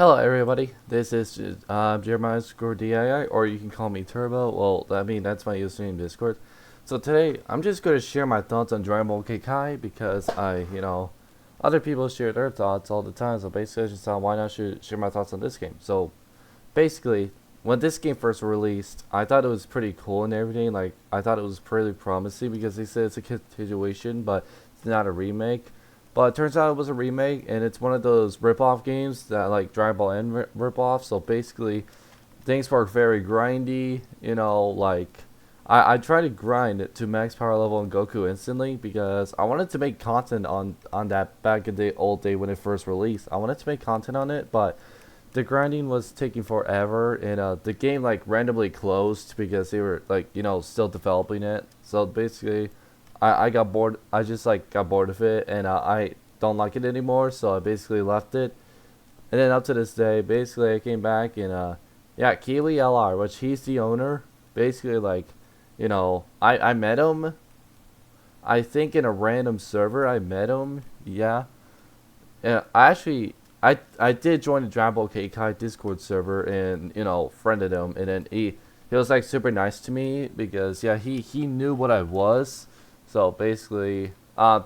Hello everybody, this is Jeremiah DII, or you can call me Turbo. Well, that's my username in Discord. So today, I'm just going to share my thoughts on DBK Kai because other people share their thoughts all the time. So basically, I just thought, why not share my thoughts on this game? So basically, when this game first released, I thought it was pretty cool and everything. Like, I thought it was pretty promising because they said it's a continuation, but it's not a remake. But it turns out it was a remake, and it's one of those rip-off games that like Dragon Ball N rip-off. So basically, things were very grindy. I tried to grind it to max power level in Goku instantly because I wanted to make content on that back in the old day when it first released. I wanted to make content on it, but the grinding was taking forever, and the game like randomly closed because they were still developing it. So basically, I got bored. I just got bored of it, and I don't like it anymore. So I basically left it. And then up to this day, basically I came back and yeah, Keely LR, which he's the owner. Basically I met him. I think in a random server I met him. Yeah. Yeah, I did join the DBK Kai Discord server and friended him, and then he was like super nice to me because yeah, he knew what I was. So basically,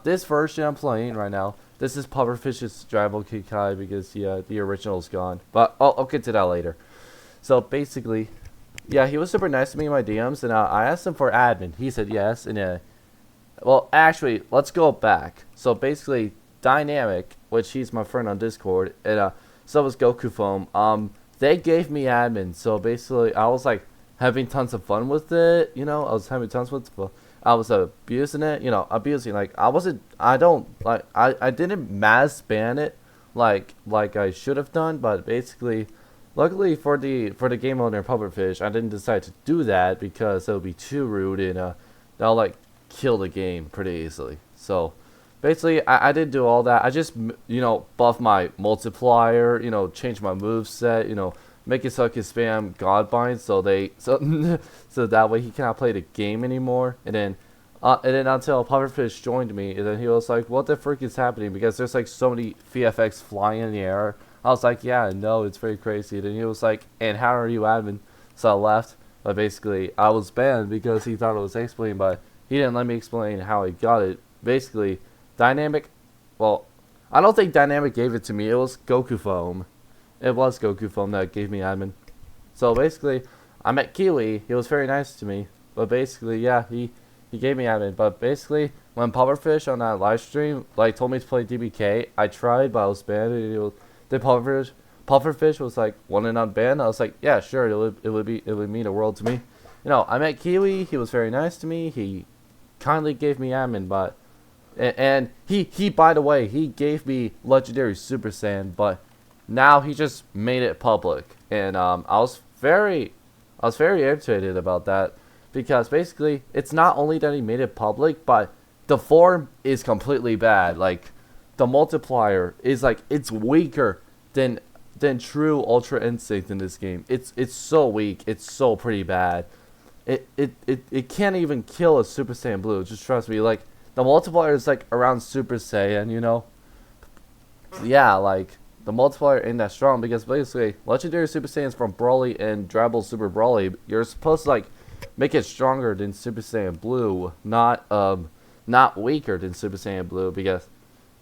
this version I'm playing right now, this is Pufferfish's DBK Kai because yeah, the original's gone. But I'll get to that later. So basically, yeah, he was super nice to me in my DMs, and I asked him for admin. He said yes, and well, actually, let's go back. So basically, Dynamic, which he's my friend on Discord, and so was Goku Foam. They gave me admin. So basically, I was like having tons of fun with it. I was having tons of fun. I was abusing it. Abusing. Like I didn't mass ban it like I should have done, but basically. Luckily for the game owner Pufferfish, I didn't decide to do that because it would be too rude and that'll like kill the game pretty easily. So basically, I didn't do all that. I just buff my multiplier, change my move set, make it so I can spam Godbind so that way he cannot play the game anymore. And then until Pufferfish joined me, and then he was like, "What the frick is happening?" Because there's like so many VFX flying in the air. I was like, yeah, no, it's very crazy. And he was like, and how are you admin? So I left. But basically, I was banned because he thought it was explained, but he didn't let me explain how he got it. Basically, Dynamic, well, I don't think Dynamic gave it to me. It was Goku Foam. It was Goku Foam that gave me admin. So basically, I met Kiwi. He was very nice to me. But basically, yeah, he gave me admin. But basically, when Pufferfish on that live stream told me to play DBK, I tried, but I was banned. And the Pufferfish was like, "Want to unban?" I was like, "Yeah, sure." It would mean the world to me. I met Kiwi. He was very nice to me. He kindly gave me admin, but and he by the way, he gave me legendary Super Saiyan, but now he just made it public, and I was very irritated about that because basically it's not only that he made it public, but the form is completely bad. Like, the multiplier is it's weaker than true Ultra Instinct in this game. It's so weak. It's so pretty bad. It can't even kill a Super Saiyan Blue. Just trust me. Like, the multiplier is around Super Saiyan. Yeah, the multiplier ain't that strong because basically Legendary Super Saiyans from Broly and Dragon Ball Super Broly, you're supposed to make it stronger than Super Saiyan Blue, not weaker than Super Saiyan Blue, because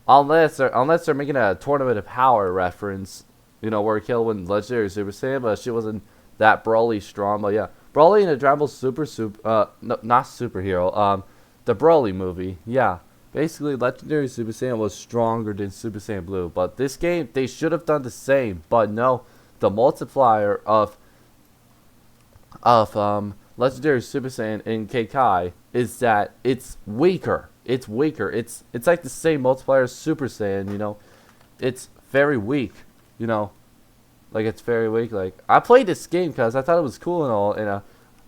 unless they're making a Tournament of Power reference, where Kill wins Legendary Super Saiyan, but she wasn't that Broly strong. But yeah, Broly in the Dragon Ball no, not superhero, the Broly movie, yeah. Basically, Legendary Super Saiyan was stronger than Super Saiyan Blue, but this game, they should have done the same, but no, the multiplier of Legendary Super Saiyan in Kai is that it's weaker. It's weaker. It's like the same multiplier as Super Saiyan, It's very weak, it's very weak. I played this game because I thought it was cool and all, and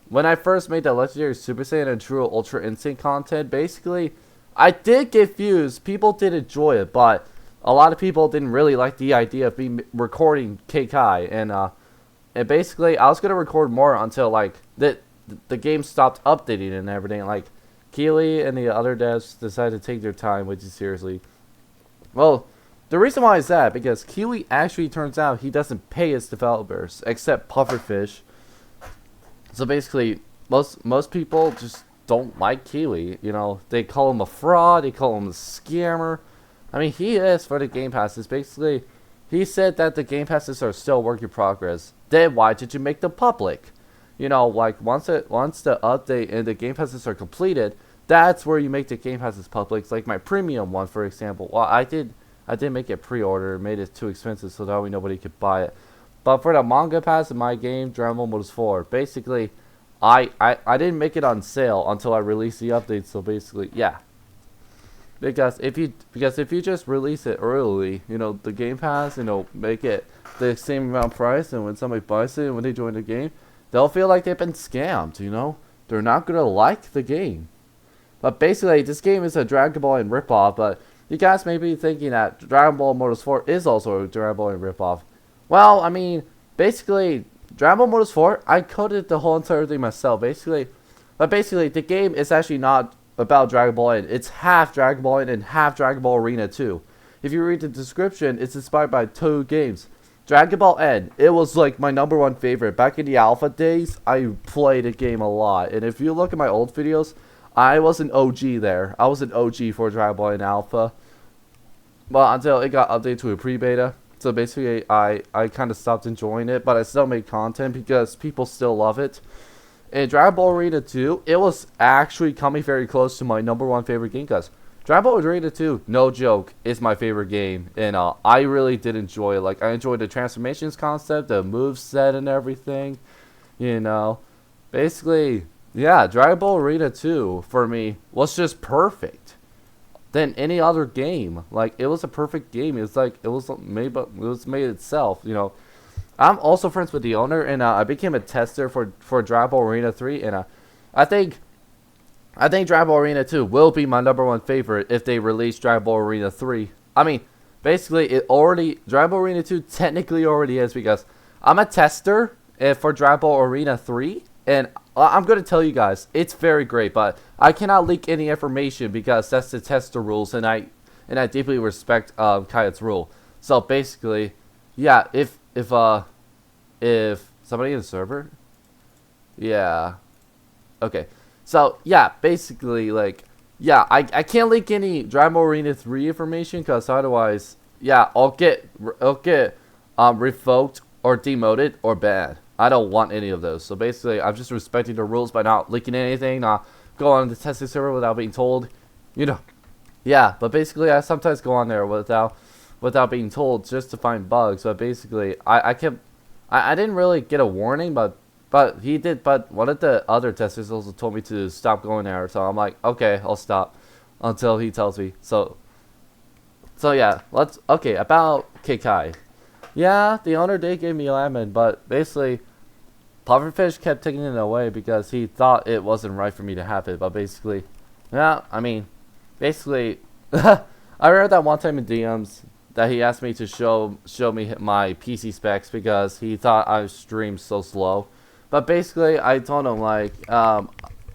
when I first made the Legendary Super Saiyan and True Ultra Instinct content, basically, I did get views. People did enjoy it, but a lot of people didn't really like the idea of me recording Kai, and basically, I was gonna record more until the game stopped updating and everything. Keely and the other devs decided to take their time way too seriously. Well, the reason why is that because Kiwi actually turns out he doesn't pay his developers except Pufferfish. So basically, most people just don't like Kiwi. You know, they call him a fraud. They call him a scammer. I mean, he is for the Game Passes. Basically, he said that the Game Passes are still work in progress. Then why did you make them public? You know, like once the update and the Game Passes are completed, that's where you make the Game Passes public. Like my premium one, for example. Well, I did make it pre-order, made it too expensive so that way nobody could buy it. But for the manga pass in my game, Dragon Ball Modus 4, basically, I didn't make it on sale until I released the update. So basically, yeah. Because if you just release it early, you know, the Game Pass, you know, make it the same amount price, and when somebody buys it, when they join the game, they'll feel like they've been scammed. You know, they're not gonna like the game. But basically, this game is a Dragon Ball and ripoff. But you guys may be thinking that Dragon Ball Modus 4 is also a Dragon Ball and ripoff. Well, I mean, basically, Dragon Ball Modus 4, I coded the whole entire thing myself. But basically, the game is actually not about Dragon Ball N. It's half Dragon Ball N and half Dragon Ball Arena 2. If you read the description, it's inspired by two games. Dragon Ball N, it was like my #1 favorite. Back in the alpha days, I played the game a lot. And if you look at my old videos, I was an OG there. I was an OG for Dragon Ball N alpha. Well, until it got updated to a pre-beta. So basically, I kind of stopped enjoying it. But I still made content because people still love it. In Dragon Ball Arena 2, it was actually coming very close to my #1 favorite game. Because Dragon Ball Arena 2, no joke, is my favorite game. And I really did enjoy it. Like, I enjoyed the transformations concept, the moveset and everything. You know, basically, yeah, Dragon Ball Arena 2, for me, was just perfect than any other game. Like, it was a perfect game. It was made itself, you know. I'm also friends with the owner, and I became a tester for Dragon Ball Arena 3, and I think Dragon Ball Arena 2 will be my #1 favorite if they release Dragon Ball Arena 3. I mean, basically, Dragon Ball Arena 2 technically already is, because I'm a tester for Dragon Ball Arena 3, and I'm going to tell you guys, it's very great, but I cannot leak any information because that's the tester rules, and I deeply respect Kayat's rule. So basically, yeah, if somebody in the server, yeah, okay. So yeah, basically, like, yeah, I can't leak any Dragon Ball Arena 3 information because otherwise, yeah, I'll get revoked or demoted or banned. I don't want any of those. So basically, I'm just respecting the rules by not leaking anything, not going on the testing server without being told, you know. Yeah, but basically, I sometimes go on there without being told just to find bugs. But basically, I didn't really get a warning, but he did. But one of the other testers also told me to stop going there. So I'm like, okay, I'll stop until he tells me. So yeah, about Kai. Yeah, the owner did give me lemon, but basically, Pufferfish kept taking it away because he thought it wasn't right for me to have it. But basically, yeah, I mean, basically, I read that one time in DMs that he asked me to show me my PC specs because he thought I streamed so slow. But basically, I told him, like,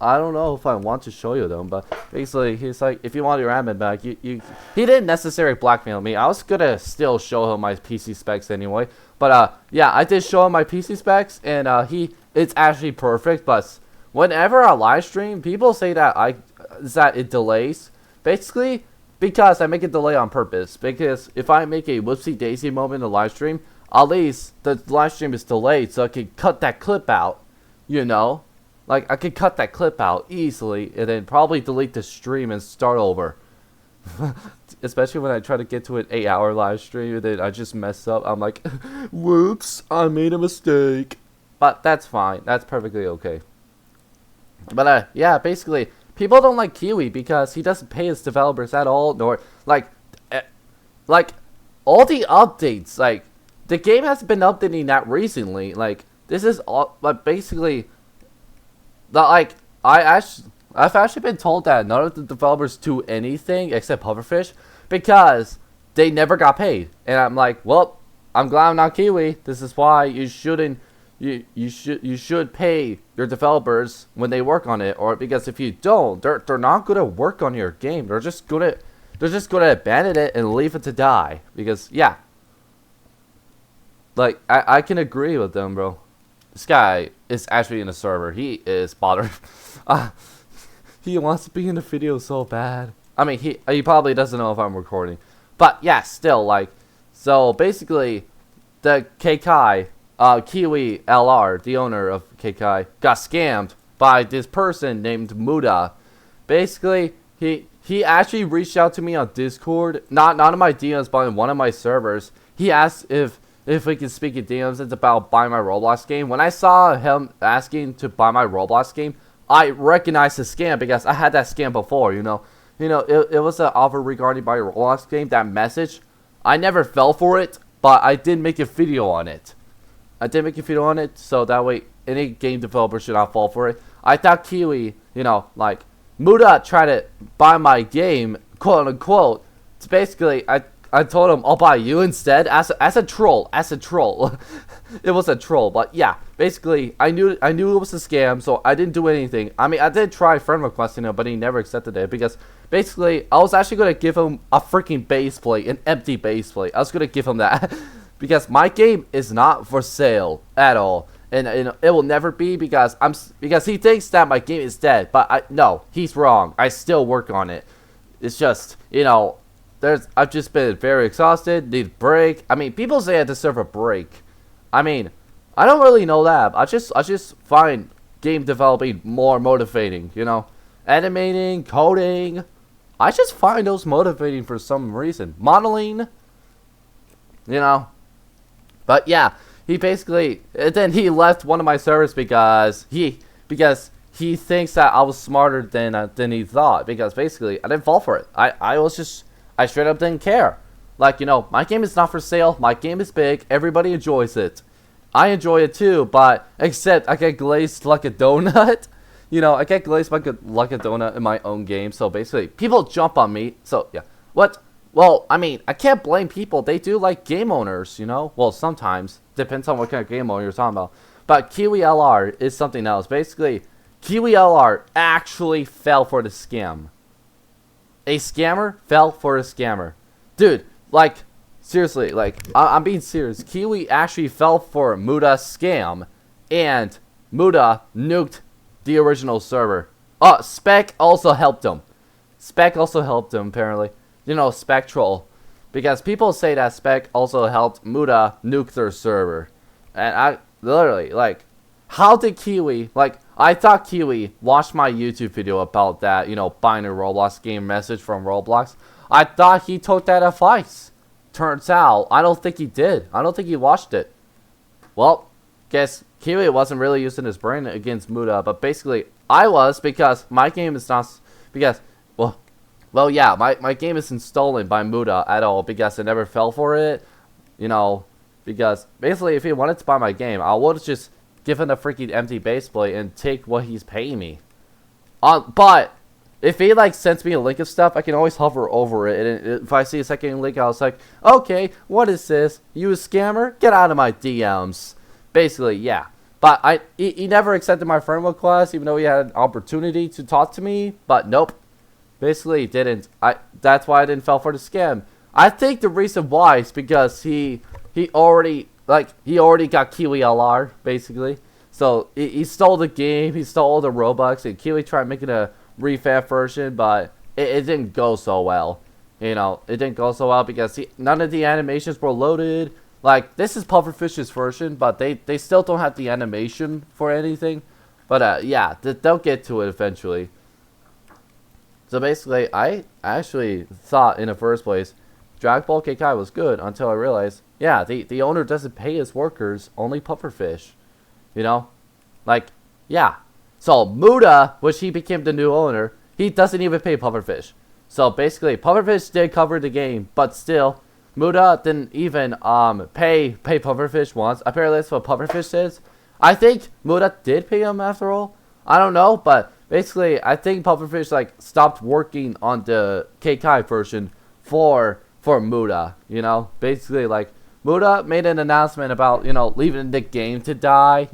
I don't know if I want to show you them, but basically, he's like, if you want your admin back, he didn't necessarily blackmail me. I was gonna still show him my PC specs anyway. But, yeah, I did show him my PC specs, and, it's actually perfect, but whenever I live stream, people say that it delays. Basically, because I make it delay on purpose. Because if I make a whoopsie daisy moment in the live stream, at least the live stream is delayed, so I can cut that clip out, you know? Like, I could cut that clip out easily, and then probably delete the stream and start over. Especially when I try to get to an 8-hour live stream, and then I just mess up. I'm like, whoops, I made a mistake. But that's fine. That's perfectly okay. But, yeah, basically, people don't like Kiwi because he doesn't pay his developers at all, nor, like, all the updates, like, the game hasn't been updating that recently. Like, this is all, but basically, I've actually been told that none of the developers do anything except Pufferfish because they never got paid. And I'm like, well, I'm glad I'm not Kiwi. This is why you shouldn't. You should pay your developers when they work on it, or because if you don't, they're not gonna work on your game. They're just gonna they're just gonna abandon it and leave it to die. Because yeah, like I can agree with them, bro. This guy is actually in the server. He is bothered. He wants to be in the video so bad. I mean, he probably doesn't know if I'm recording, but yeah, still like. So basically, the Kai, Kiwi LR, the owner of Kai, got scammed by this person named Muda. Basically, he actually reached out to me on Discord, not on my DMs, but on one of my servers. He asked if we could speak in DMs. It's about buying my Roblox game. When I saw him asking to buy my Roblox game, I recognized the scam because I had that scam before. You know, it was an offer regarding buying a Roblox game. That message, I never fell for it, but I did make a video on it. So that way any game developer should not fall for it. I thought Kiwi, like Muda tried to buy my game, quote unquote. It's basically, I told him I'll buy you instead as a troll. It was a troll, but yeah, basically I knew it was a scam, so I didn't do anything. I mean, I did try friend requesting him, but he never accepted it because basically I was actually gonna give him a freaking base plate, an empty base plate. I was gonna give him that because my game is not for sale at all, and it will never be because he thinks that my game is dead, but no, he's wrong. I still work on it. It's just I've just been very exhausted, need a break. I mean, people say I deserve a break. I mean, I don't really know that. I just find game developing more motivating, Animating, coding. I just find those motivating for some reason. Modeling, But yeah, he basically, then he left one of my servers because he thinks that I was smarter than he thought. Because basically, I didn't fall for it. I straight up didn't care. Like, my game is not for sale. My game is big. Everybody enjoys it. I enjoy it too, but except I get glazed like a donut. I get glazed like a donut in my own game. So basically, people jump on me. So yeah. What? Well, I mean, I can't blame people. They do like game owners, Well, sometimes. Depends on what kind of game owner you're talking about. But Kiwi LR is something else. Basically, Kiwi LR actually fell for the scam. A scammer fell for a scammer. Dude, like, seriously, like, I'm being serious. Kiwi actually fell for Muda's scam, and Muda nuked the original server. Spec also helped him. Apparently. Spectral. Because people say that Spec also helped Muda nuke their server. And I, literally, like, how did Kiwi, like, I thought Kiwi watched my YouTube video about that, buying a Roblox game message from Roblox. I thought he took that advice. Turns out, I don't think he did. I don't think he watched it. Well, guess Kiwi wasn't really using his brain against Muda, but basically, I was because my game is not, because, well, yeah, my game isn't stolen by Muda at all because I never fell for it, because basically if he wanted to buy my game, I would just give him a freaking empty base plate and take what he's paying me. But if he like sends me a link of stuff, I can always hover over it, and if I see a second link, I was like, okay, what is this? You a scammer? Get out of my DMs. Basically, yeah. But he never accepted my friend request, even though he had an opportunity to talk to me. But nope. Basically, he didn't. That's why I didn't fall for the scam. I think the reason why is because he already got Kiwi LR, basically. So he stole the game, he stole all the Robux, and Kiwi tried making a revamp version, but it didn't go so well. It didn't go so well because none of the animations were loaded. Like, this is Pufferfish's version, but they still don't have the animation for anything. But yeah, they'll get to it eventually. So basically, I actually thought in the first place, Dragon Ball Kai was good until I realized, yeah, the owner doesn't pay his workers, only Pufferfish. Like, yeah. So Muda, which he became the new owner, he doesn't even pay Pufferfish. So basically, Pufferfish did cover the game, but still, Muda didn't even pay Pufferfish once. Apparently that's what Pufferfish says. I think Muda did pay him after all. I don't know, but basically, I think Pufferfish like stopped working on the Kai version for Muda. Basically like Muda made an announcement about leaving the game to die.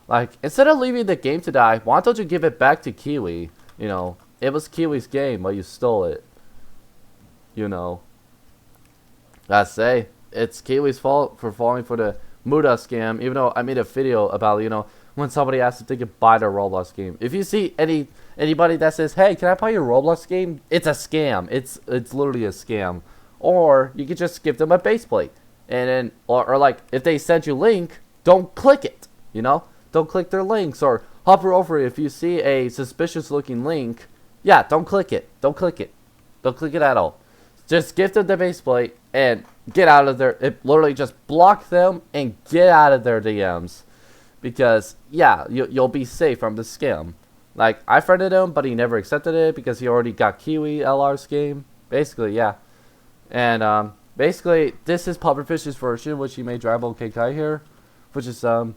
Like instead of leaving the game to die, why don't you give it back to Kiwi? It was Kiwi's game, but you stole it. I say it's Kiwi's fault for falling for the Muda scam. Even though I made a video about when somebody asks if they could buy the Roblox game. If you see anybody that says, "Hey, can I buy your Roblox game?" It's a scam. It's literally a scam. Or you could just give them a base plate, and then or like if they send you a link, don't click it. Don't click their links or hover over it. If you see a suspicious looking link, yeah, don't click it. Don't click it. Don't click it at all. Just give them the base plate and get out of there. It literally just block them and get out of their DMs. Because, yeah, you'll be safe from the scam. Like, I friended him, but he never accepted it because he already got Kiwi LR's game. Basically, yeah. And, basically, this is Pufferfish's version, which he made DBK Kai here. Which is, I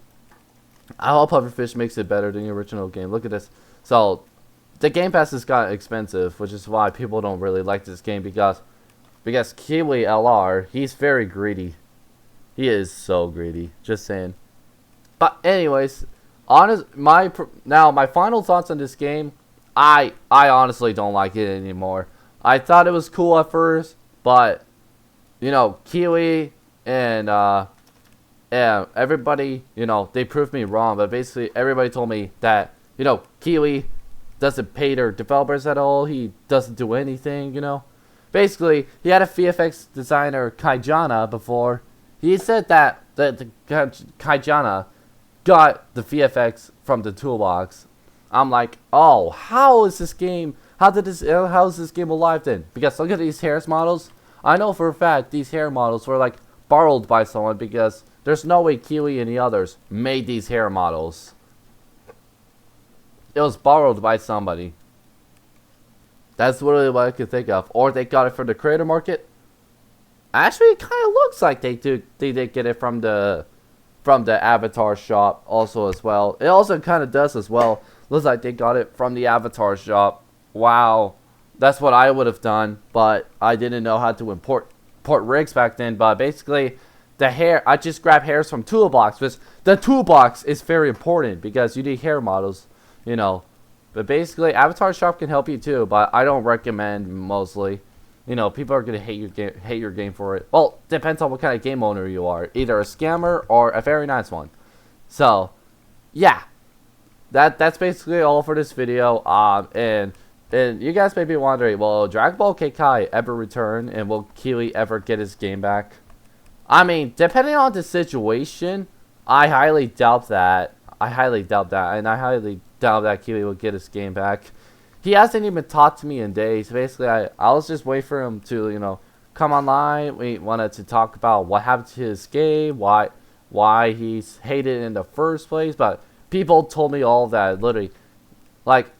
hope Pufferfish makes it better than the original game. Look at this. So, the Game Pass has got expensive, which is why people don't really like this game because Kiwi LR, he's very greedy. He is so greedy. Just saying. But anyways, my final thoughts on this game, I honestly don't like it anymore. I thought it was cool at first, but Kiwi and everybody, they proved me wrong. But basically, everybody told me that Kiwi doesn't pay their developers at all. He doesn't do anything. Basically, he had a VFX designer, Kaijana, before. He said that the Kaijana got the VFX from the toolbox. I'm like, oh, how is this game alive then? Because look at these hair models. I know for a fact these hair models were like borrowed by someone because there's no way Kiwi and the others made these hair models. It was borrowed by somebody. That's literally what I could think of. Or they got it from the creator market. Actually, it kind of looks like they did get it from the Avatar shop also as well. It also kind of does as well. Looks like they got it from the Avatar shop. Wow. That's what I would have done, but I didn't know how to import rigs back then. But basically, the hair, I just grab hairs from Toolbox, because the Toolbox is very important because you need hair models, But basically, Avatar shop can help you too, but I don't recommend mostly. People are gonna hate your game for it. Well, depends on what kind of game owner you are. Either a scammer or a very nice one. So, yeah, that's basically all for this video. And you guys may be wondering, will DBK Kai ever return, and will Kiwi ever get his game back? I mean, depending on the situation, I highly doubt that. And I highly doubt that Kiwi will get his game back. He hasn't even talked to me in days. Basically, I was just waiting for him to, come online. We wanted to talk about what happened to his game, why he's hated in the first place. But people told me all that, literally. Like,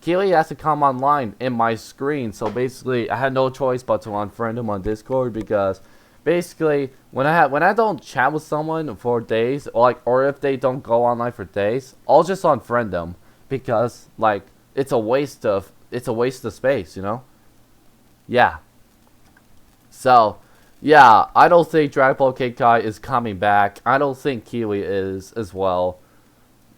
Kiwi has to come online in my screen. So basically, I had no choice but to unfriend him on Discord because basically, when I don't chat with someone for days, or if they don't go online for days, I'll just unfriend them because it's a waste of space, Yeah. So, yeah, I don't think DBK Kai is coming back. I don't think Kiwi is as well.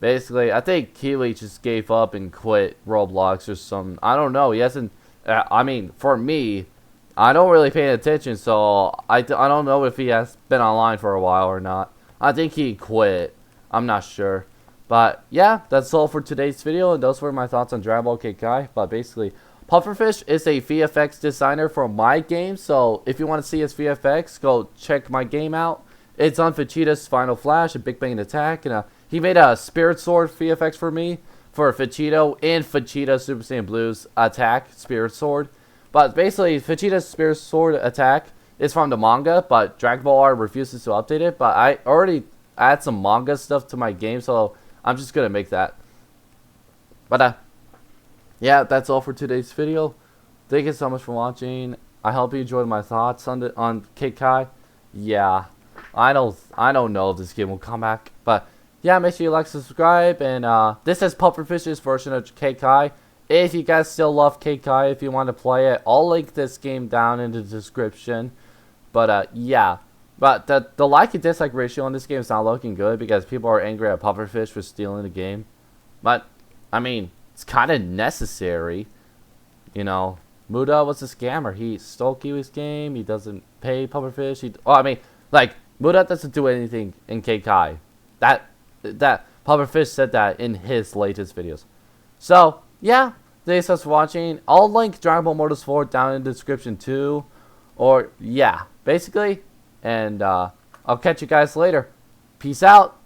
Basically, I think Kiwi just gave up and quit Roblox or something. I don't know. He hasn't. I mean, for me, I don't really pay attention, so I don't know if he has been online for a while or not. I think he quit. I'm not sure. But yeah, that's all for today's video, and those were my thoughts on DBK Kai. But basically, Pufferfish is a VFX designer for my game, so if you want to see his VFX, go check my game out. It's on Vegeta's Final Flash and Big Bang Attack, and he made a Spirit Sword VFX for me for Vegeta and Vegeta Super Saiyan Blue's Attack Spirit Sword. But basically, Vegeta's Spirit Sword Attack is from the manga, but Dragon Ball R refuses to update it. But I already add some manga stuff to my game, so I'm just gonna make that. But yeah, that's all for today's video. Thank you so much for watching. I hope you enjoyed my thoughts on Kai. Yeah, I don't know if this game will come back, but yeah, make sure you like, subscribe, and this is Pufferfish's version of Kai. If you guys still love Kai, if you want to play it, I'll link this game down in the description. But yeah. But the like and dislike ratio on this game is not looking good because people are angry at Pufferfish for stealing the game. But, I mean, it's kind of necessary, Muda was a scammer. He stole Kiwi's game. He doesn't pay Pufferfish. I mean, like, Muda doesn't do anything in Kai. That Pufferfish said that in his latest videos. So, yeah, thanks for watching. I'll link Dragon Ball Mortals 4 down in the description too. Or, yeah, basically. And I'll catch you guys later. Peace out.